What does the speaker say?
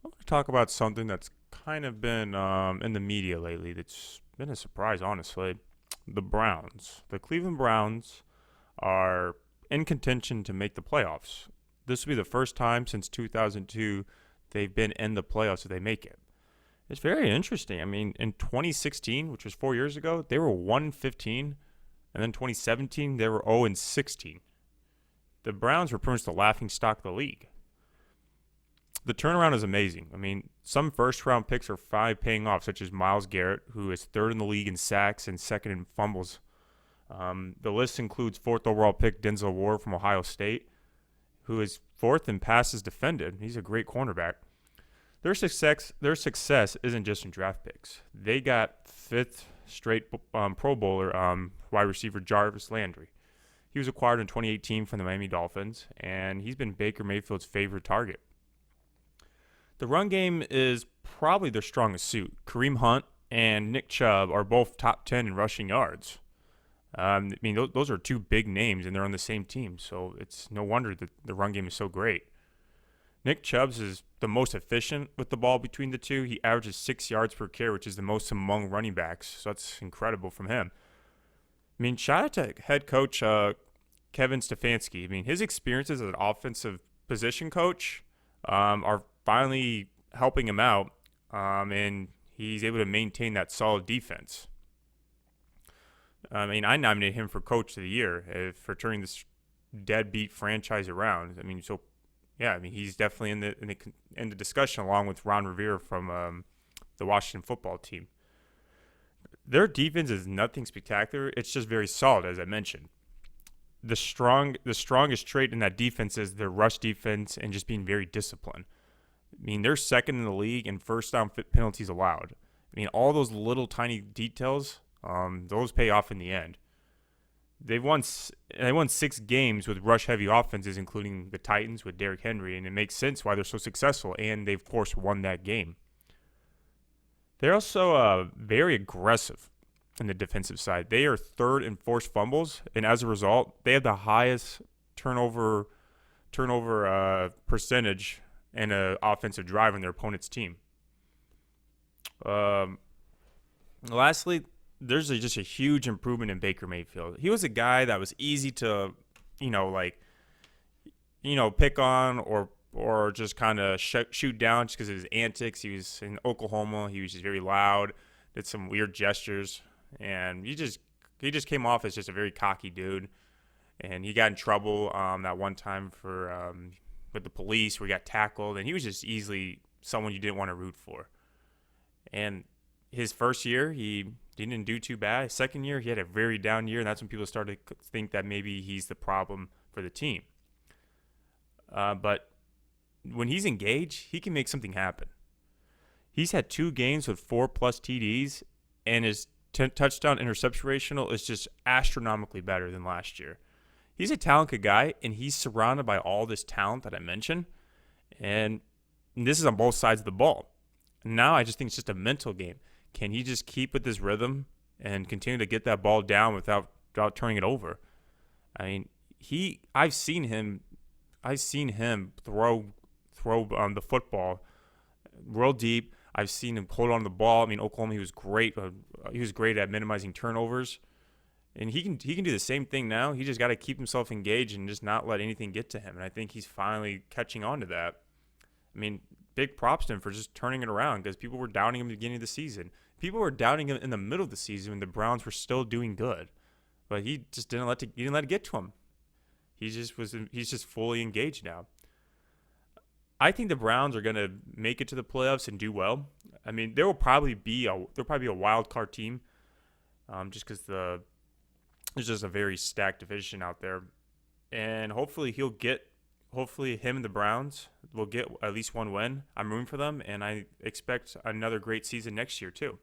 I want to talk about something that's kind of been in the media lately that's been a surprise, honestly. The Browns. The Cleveland Browns are in contention to make the playoffs. This will be the first time since 2002 they've been in the playoffs if they make it. It's very interesting. I mean, in 2016, which was 4 years ago, they were 1-15, and then 2017 they were 0-16. The Browns were pretty much the laughing stock of the league. The turnaround is amazing. I mean, some first round picks are finally paying off, such as Myles Garrett, who is third in the league in sacks and second in fumbles. The list includes fourth overall pick Denzel Ward from Ohio State, who is fourth in passes defended. He's a great cornerback. Their success isn't just in draft picks. They got fifth straight Pro Bowler wide receiver Jarvis Landry. He was acquired in 2018 from the Miami Dolphins, and he's been Baker Mayfield's favorite target. The run game is probably their strongest suit. Kareem Hunt and Nick Chubb are both top 10 in rushing yards. I mean, those are two big names, and they're on the same team, so it's no wonder that the run game is so great. Nick Chubb's is the most efficient with the ball between the two. He averages 6 yards per carry, which is the most among running backs, so that's incredible from him. I mean, shout out to head coach Kevin Stefanski. I mean, his experiences as an offensive position coach are finally helping him out, and he's able to maintain that solid defense. I mean, I nominated him for Coach of the Year for turning this deadbeat franchise around. I mean, so yeah, I mean, he's definitely in the discussion along with Ron Rivera from the Washington football team. Their defense is nothing spectacular. It's just very solid, as I mentioned. The strongest trait in that defense is their rush defense and just being very disciplined. I mean, they're second in the league in first down penalties allowed. I mean, all those little tiny details, those pay off in the end. They won 6 games with rush-heavy offenses, including the Titans with Derrick Henry, and it makes sense why they're so successful, and they, of course, won that game. They're also very aggressive in the defensive side. They are third in forced fumbles, and as a result, they have the highest turnover percentage in an offensive drive on their opponent's team. Lastly, there's just a huge improvement in Baker Mayfield. He was a guy that was easy to, pick on or just kind of shoot down just because of his antics. He was in Oklahoma. He was just very loud, did some weird gestures, and he just came off as just a very cocky dude. And he got in trouble that one time for with the police where he got tackled, and he was just easily someone you didn't want to root for. And his first year, he didn't do too bad. His second year, he had a very down year, and that's when people started to think that maybe he's the problem for the team. But when he's engaged, he can make something happen. He's had 2 games with 4+ TDs, and his touchdown interception ratio is just astronomically better than last year. He's a talented guy, and he's surrounded by all this talent that I mentioned, and this is on both sides of the ball. Now I just think it's just a mental game. Can he just keep with this rhythm and continue to get that ball down without turning it over? I mean, I've seen him throw the football real deep. I've seen him hold on to the ball. I mean, Oklahoma, he was great. He was great at minimizing turnovers, and he can do the same thing now. He just got to keep himself engaged and just not let anything get to him. And I think he's finally catching on to that. I mean, big props to him for just turning it around because people were doubting him at the beginning of the season. People were doubting him in the middle of the season when the Browns were still doing good, but he just didn't let it get to him. He's just fully engaged now. I think the Browns are going to make it to the playoffs and do well. I mean, there'll probably be a wild card team, just because there's just a very stacked division out there, and hopefully him and the Browns will get at least one win. I'm rooting for them, and I expect another great season next year too.